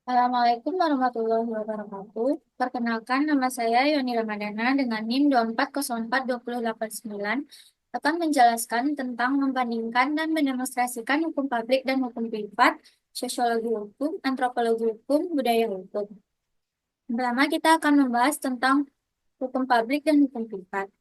Assalamualaikum warahmatullahi wabarakatuh. Perkenalkan, nama saya Yoni Ramadana dengan NIM 2404289 akan menjelaskan tentang membandingkan dan mendemonstrasikan hukum publik dan hukum privat, sosiologi hukum, antropologi hukum, budaya hukum. Pertama, kita akan membahas tentang hukum publik dan hukum privat.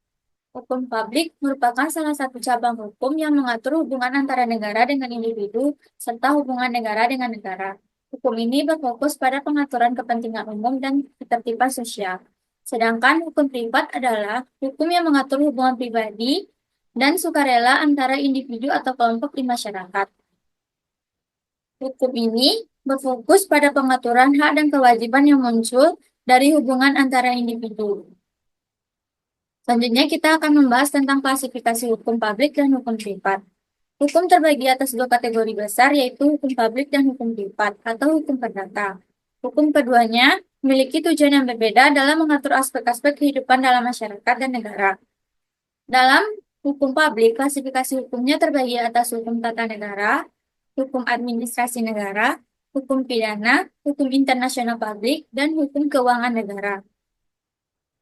Hukum publik merupakan salah satu cabang hukum yang mengatur hubungan antara negara dengan individu serta hubungan negara dengan negara. Hukum ini berfokus pada pengaturan kepentingan umum dan ketertiban sosial. Sedangkan hukum privat adalah hukum yang mengatur hubungan pribadi dan sukarela antara individu atau kelompok di masyarakat. Hukum ini berfokus pada pengaturan hak dan kewajiban yang muncul dari hubungan antara individu. Selanjutnya kita akan membahas tentang klasifikasi hukum publik dan hukum privat. Hukum terbagi atas dua kategori besar, yaitu hukum publik dan hukum privat atau hukum perdata. Hukum keduanya memiliki tujuan yang berbeda dalam mengatur aspek-aspek kehidupan dalam masyarakat dan negara. Dalam hukum publik, klasifikasi hukumnya terbagi atas hukum tata negara, hukum administrasi negara, hukum pidana, hukum internasional publik, dan hukum keuangan negara.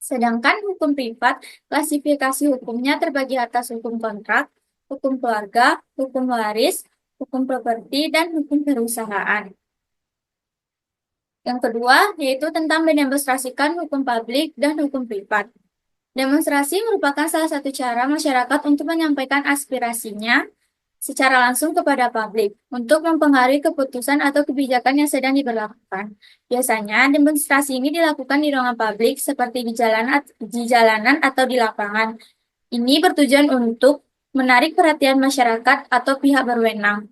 Sedangkan hukum privat, klasifikasi hukumnya terbagi atas hukum kontrak, hukum keluarga, hukum waris, hukum properti, dan hukum perusahaan. Yang kedua, yaitu tentang mendemonstrasikan hukum publik dan hukum privat. Demonstrasi merupakan salah satu cara masyarakat untuk menyampaikan aspirasinya secara langsung kepada publik untuk mempengaruhi keputusan atau kebijakan yang sedang diberlakukan. Biasanya, demonstrasi ini dilakukan di ruangan publik seperti di jalanan atau di lapangan. Ini bertujuan untuk menarik perhatian masyarakat atau pihak berwenang.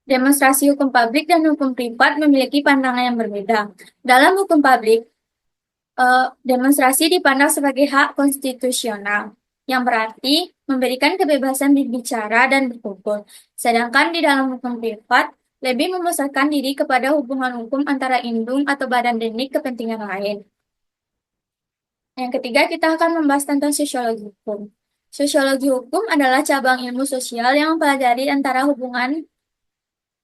Demonstrasi hukum publik dan hukum privat memiliki pandangan yang berbeda. Dalam hukum publik, demonstrasi dipandang sebagai hak konstitusional, yang berarti memberikan kebebasan berbicara dan berkumpul. Sedangkan di dalam hukum privat, lebih memusatkan diri kepada hubungan hukum antara indung atau badan delik kepentingan lain. Yang ketiga, kita akan membahas tentang sosiologi hukum. Sosiologi hukum adalah cabang ilmu sosial yang mempelajari antara hubungan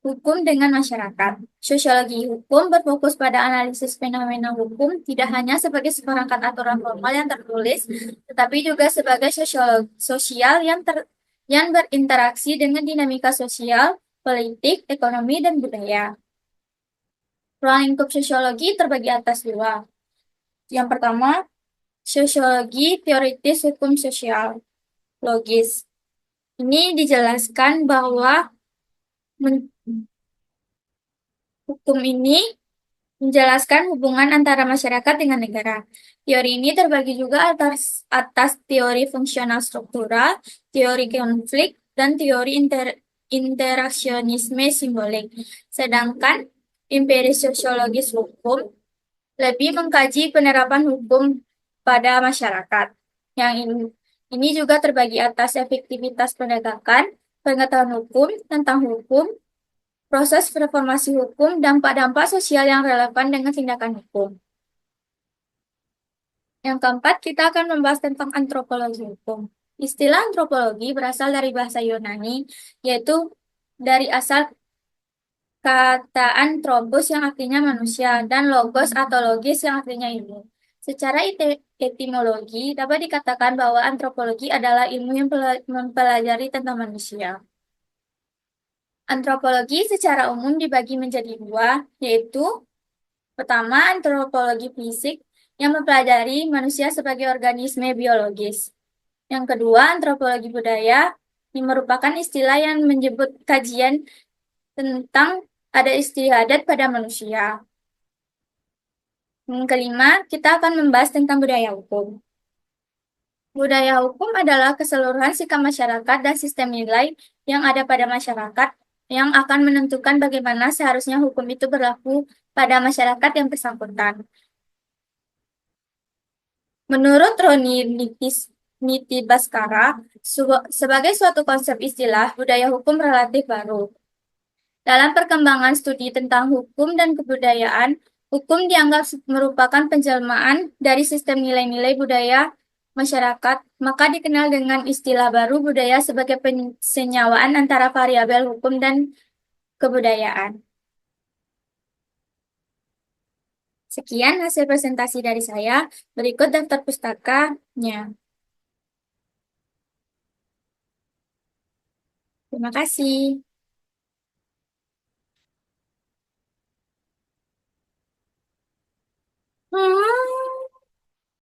hukum dengan masyarakat. Sosiologi hukum berfokus pada analisis fenomena hukum tidak hanya sebagai seperangkat aturan formal yang tertulis, tetapi juga sebagai sosial yang berinteraksi dengan dinamika sosial, politik, ekonomi, dan budaya. Ruang lingkup sosiologi terbagi atas dua. Yang pertama, sosiologi teoritis hukum sosial logis. Ini dijelaskan bahwa hukum ini menjelaskan hubungan antara masyarakat dengan negara. Teori ini terbagi juga atas teori fungsional struktural, teori konflik, dan teori interaksionisme simbolik. Sedangkan empiris sosiologis hukum lebih mengkaji penerapan hukum pada masyarakat. Yang ini juga terbagi atas efektivitas penegakan, pengetahuan hukum, tentang hukum, proses reformasi hukum, dampak-dampak sosial yang relevan dengan tindakan hukum. Yang keempat, kita akan membahas tentang antropologi hukum. Istilah antropologi berasal dari bahasa Yunani, yaitu dari asal kata anthropos yang artinya manusia, dan logos atau logis yang artinya ilmu. Secara etimologi, dapat dikatakan bahwa antropologi adalah ilmu yang mempelajari tentang manusia. Antropologi secara umum dibagi menjadi dua, yaitu pertama, antropologi fisik yang mempelajari manusia sebagai organisme biologis. Yang kedua, antropologi budaya yang merupakan istilah yang menyebut kajian tentang ada istiadat pada manusia. Yang kelima, kita akan membahas tentang budaya hukum. Budaya hukum adalah keseluruhan sikap masyarakat dan sistem nilai yang ada pada masyarakat yang akan menentukan bagaimana seharusnya hukum itu berlaku pada masyarakat yang bersangkutan. Menurut Roni Nitibaskara, sebagai suatu konsep istilah, budaya hukum relatif baru. Dalam perkembangan studi tentang hukum dan kebudayaan, hukum dianggap merupakan penjelmaan dari sistem nilai-nilai budaya masyarakat, maka dikenal dengan istilah baru budaya sebagai pensenyawaan antara variabel hukum dan kebudayaan. Sekian hasil presentasi dari saya. Berikut daftar pustakanya. Terima kasih.